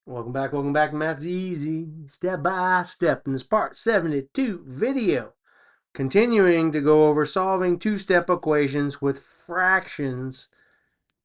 Welcome back to Math's Easy, step by step in this part 72 video. Continuing to go over solving two-step equations with fractions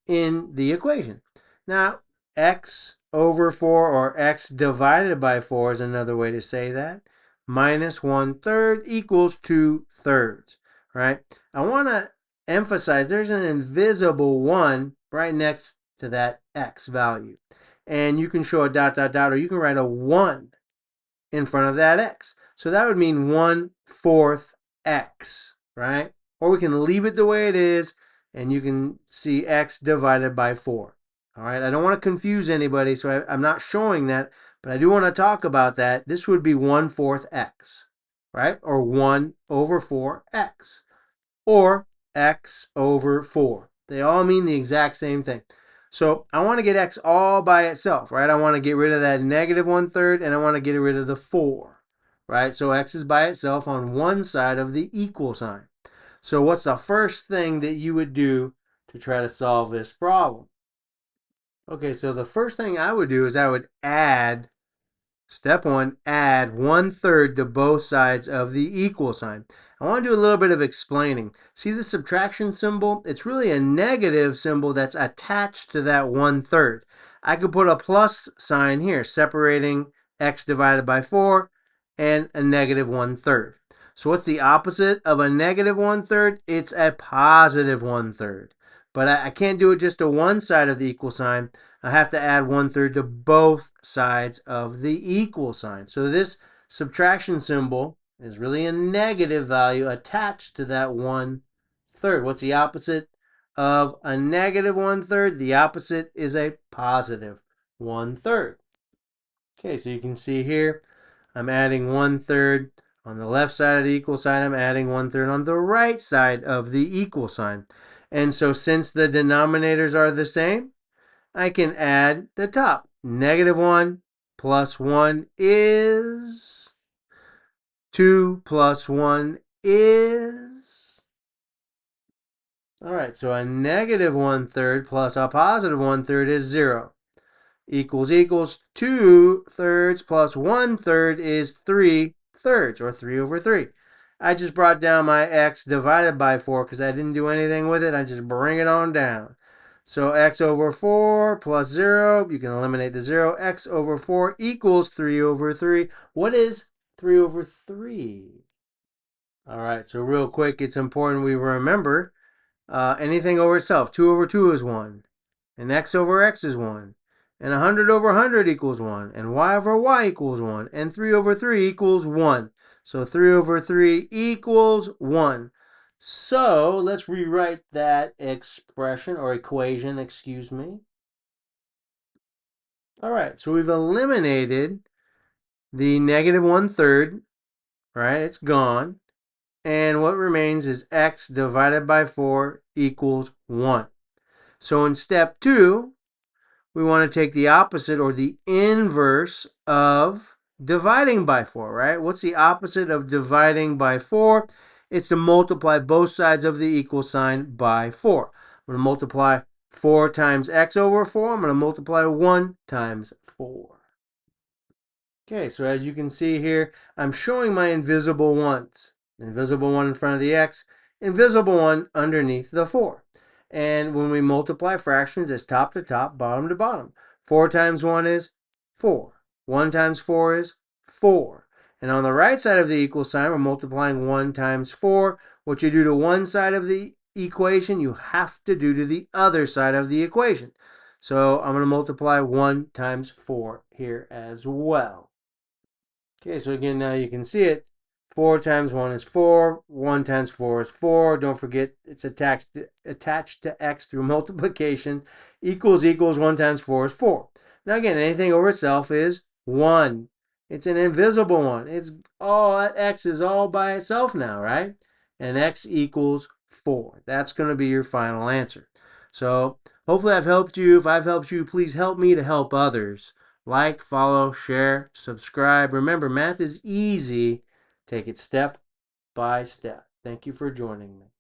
in the equation. Now, x over 4 or x divided by 4 is another way to say that. Minus 1/3 equals 2/3, right? I want to emphasize there's an invisible 1 right next to that x value. And you can show a dot, dot, dot, or you can write a 1 in front of that x. So that would mean 1/4 x, right? Or we can leave it the way it is, and you can see x divided by 4. All right, I don't want to confuse anybody, so I'm not showing that, but I do want to talk about that. This would be 1/4 x, right? Or 1 over 4x, or x over 4. They all mean the exact same thing. So I want to get x all by itself, right? I want to get rid of that negative 1/3, and I want to get rid of the 4, right? So x is by itself on one side of the equal sign. So what's the first thing that you would do to try to solve this problem? Okay, so the first thing I would do is I would add, step 1, add 1/3 to both sides of the equal sign. I want to do a little bit of explaining. See the subtraction symbol? It's really a negative symbol that's attached to that 1/3. I could put a plus sign here separating x divided by 4 and a negative 1/3. So what's the opposite of a negative 1/3? It's a positive 1/3. But I can't do it just to one side of the equal sign. I have to add 1/3 to both sides of the equal sign. So this subtraction symbol is really a negative value attached to that 1/3. What's the opposite of a negative 1/3? The opposite is a positive 1/3. Okay, so you can see here, I'm adding 1/3 on the left side of the equal sign. I'm adding 1/3 on the right side of the equal sign. And so since the denominators are the same, I can add the top. Negative 1 plus 1 is 2 plus 1 is. All right, so a negative 1/3 plus a positive 1/3 is 0. Equals 2/3 plus 1/3 is 3/3, or 3 over 3. I just brought down my x divided by 4 because I didn't do anything with it. I just bring it on down. So x over 4 plus 0, you can eliminate the 0. X over 4 equals 3 over 3. What is 3 over 3? All right, so real quick, it's important we remember anything over itself. 2 over 2 is 1. And x over x is 1. And 100 over 100 equals 1. And y over y equals 1. And 3 over 3 equals 1. So 3 over 3 equals 1. So let's rewrite that expression or equation, excuse me. All right, so we've eliminated the negative 1/3, right? It's gone. And what remains is x divided by 4 equals 1. So in step 2, we want to take the opposite or the inverse of dividing by 4, right? What's the opposite of dividing by 4? It's to multiply both sides of the equal sign by 4. I'm going to multiply 4 times x over 4. I'm going to multiply 1 times 4. Okay, so as you can see here, I'm showing my invisible ones. Invisible 1 in front of the x, invisible 1 underneath the 4. And when we multiply fractions, it's top to top, bottom to bottom. 4 times 1 is 4. 1 times 4 is 4. And on the right side of the equal sign, we're multiplying 1 times 4. What you do to one side of the equation, you have to do to the other side of the equation. So I'm going to multiply 1 times 4 here as well. Okay, so again, now you can see it. 4 times 1 is 4. 1 times 4 is 4. Don't forget it's attached to x through multiplication. Equals 1 times 4 is 4. Now again, anything over itself is 1. It's an invisible one. It's all x is all by itself now, right? And x equals 4. That's going to be your final answer. So hopefully I've helped you. If I've helped you, please help me to help others. Like, follow, share, subscribe. Remember, math is easy. Take it step by step. Thank you for joining me.